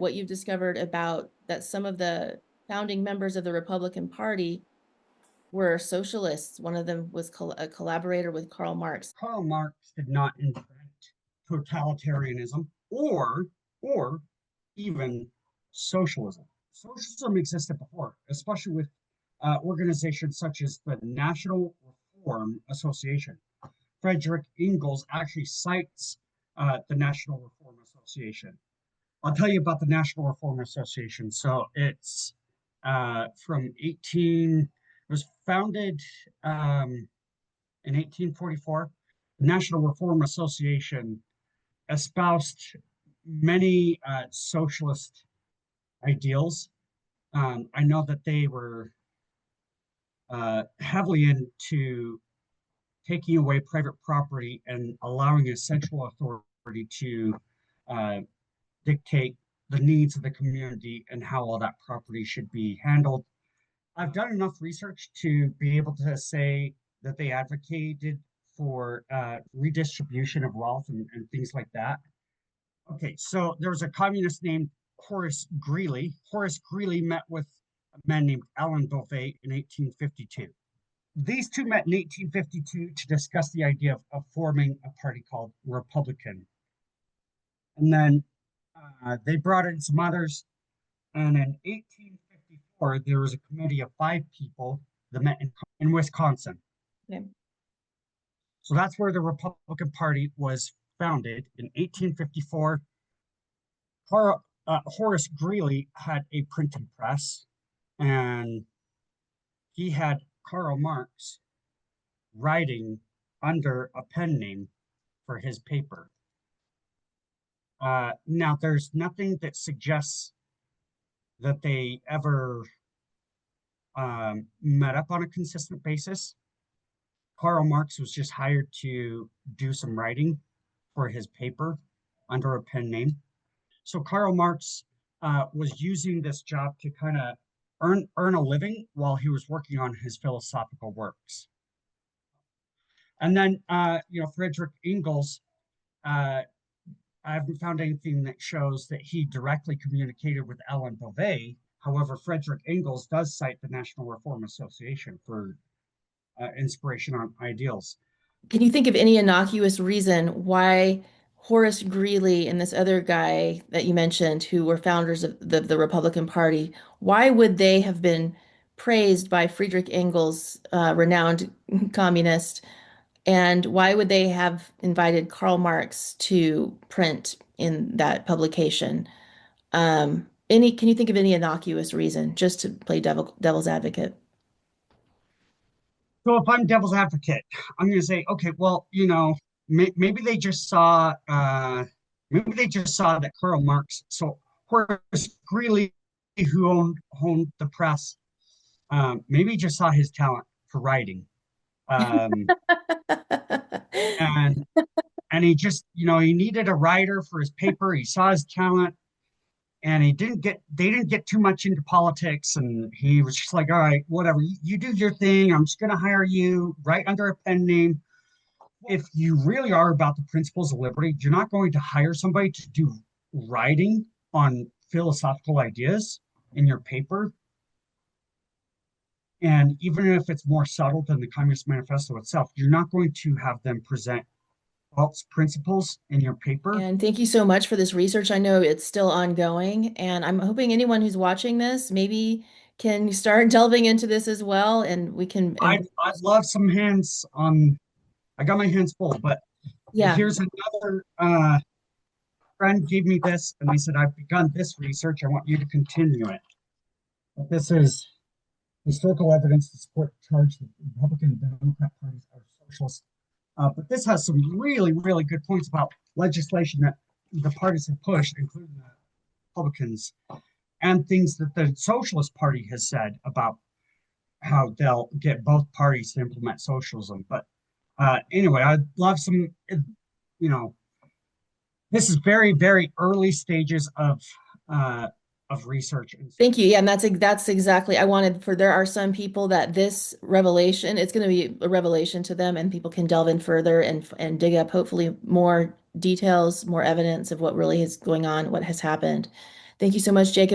what you've discovered about that some of the founding members of the Republican Party were socialists. One of them was a collaborator with Karl Marx. Karl Marx did not invent totalitarianism or even socialism. Socialism existed before, especially with organizations such as the National Reform Association. Frederick Engels actually cites the National Reform Association. I'll tell you about the National Reform Association. So it's from 18, it was founded in 1844. The National Reform Association espoused many socialist ideals. I know that they were heavily into taking away private property and allowing a central authority to dictate the needs of the community and how all that property should be handled. I've done enough research to be able to say that they advocated for redistribution of wealth and things like that. Okay, so there was a communist named Horace Greeley. Horace Greeley met with a man named Alvan Bolvay in 1852. These two met in 1852 to discuss the idea of forming a party called Republican. And then they brought in some others. And in 1854, there was a committee of 5 people that met in Wisconsin. Okay. So that's where the Republican Party was founded in 1854. Horace Greeley had a printing press, and he had Karl Marx writing under a pen name for his paper. Now, there's nothing that suggests that they ever met up on a consistent basis. Karl Marx was just hired to do some writing for his paper under a pen name. So Karl Marx was using this job to kind of earn a living while he was working on his philosophical works. And then, Frederick Engels, I haven't found anything that shows that he directly communicated with Alvan Bolvay. However, Frederick Engels does cite the National Reform Association for inspiration on ideals. Can you think of any innocuous reason why Horace Greeley and this other guy that you mentioned, who were founders of the Republican Party, why would they have been praised by Friedrich Engels, renowned communist, and why would they have invited Karl Marx to print in that publication? Can you think of any innocuous reason, just to play devil's advocate? So if I'm devil's advocate, I'm going to say, okay, well, maybe they just saw, that Karl Marx. So Horace Greeley, who owned the press, maybe just saw his talent for writing, and he just, he needed a writer for his paper. He saw his talent, and they didn't get too much into politics, and he was just like, all right, whatever, you do your thing, I'm just going to hire you right under a pen name. If you really are about the principles of liberty, you're not going to hire somebody to do writing on philosophical ideas in your paper. And even if it's more subtle than the Communist Manifesto itself, you're not going to have them present false principles in your paper. And thank you so much for this research. I know it's still ongoing, and I'm hoping anyone who's watching this maybe can start delving into this as well, and we can. I'd love some hands on. I got my hands full, but Yeah. here's another friend gave me this, and they said, I've begun this research. I want you to continue it. But this is historical evidence to support the charge that the Republican and Democrat parties are socialist. But this has some really, really good points about legislation that the parties have pushed, including the Republicans, and things that the Socialist Party has said about how they'll get both parties to implement socialism. But anyway, I'd love some, this is very, very early stages of research. Thank you. Yeah, and that's exactly, there are some people that this revelation, it's going to be a revelation to them, and people can delve in further and dig up hopefully more details, more evidence of what really is going on, what has happened. Thank you so much, Jacob.